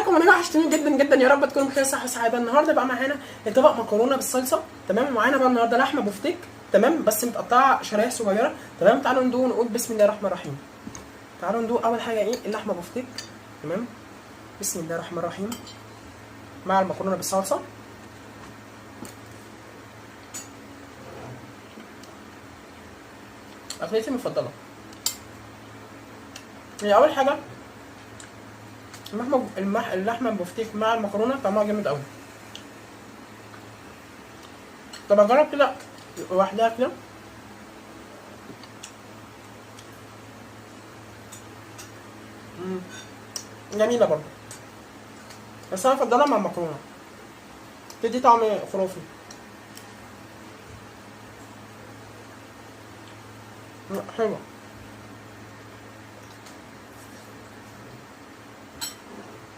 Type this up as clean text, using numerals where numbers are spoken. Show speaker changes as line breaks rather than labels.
ازيكم؟ انا وحشتوني جدا جدا، يا رب تكونوا بخير صحه وسعاده. النهارده بقى معانا طبق مكرونه بالصلصه، تمام. ومعانا بقى النهارده لحمه بفتيك، تمام، بس متقطعه شرايح صغيره، تمام. تعالوا ندوق ونقول بسم الله الرحمن الرحيم. تعالوا ندوق اول حاجه ايه اللحمه بفتيك، تمام. بسم الله الرحمن الرحيم مع المكرونه بالصلصه. اكلتي المفضله هي اول حاجه اللحمه بفتيك مع المكرونه، طعمها جامد قوي. طب اجرب كده لوحدها كده. جميله برضه، بس انا بفضلها مع المكرونه، تدي طعم خرافي. حلوه.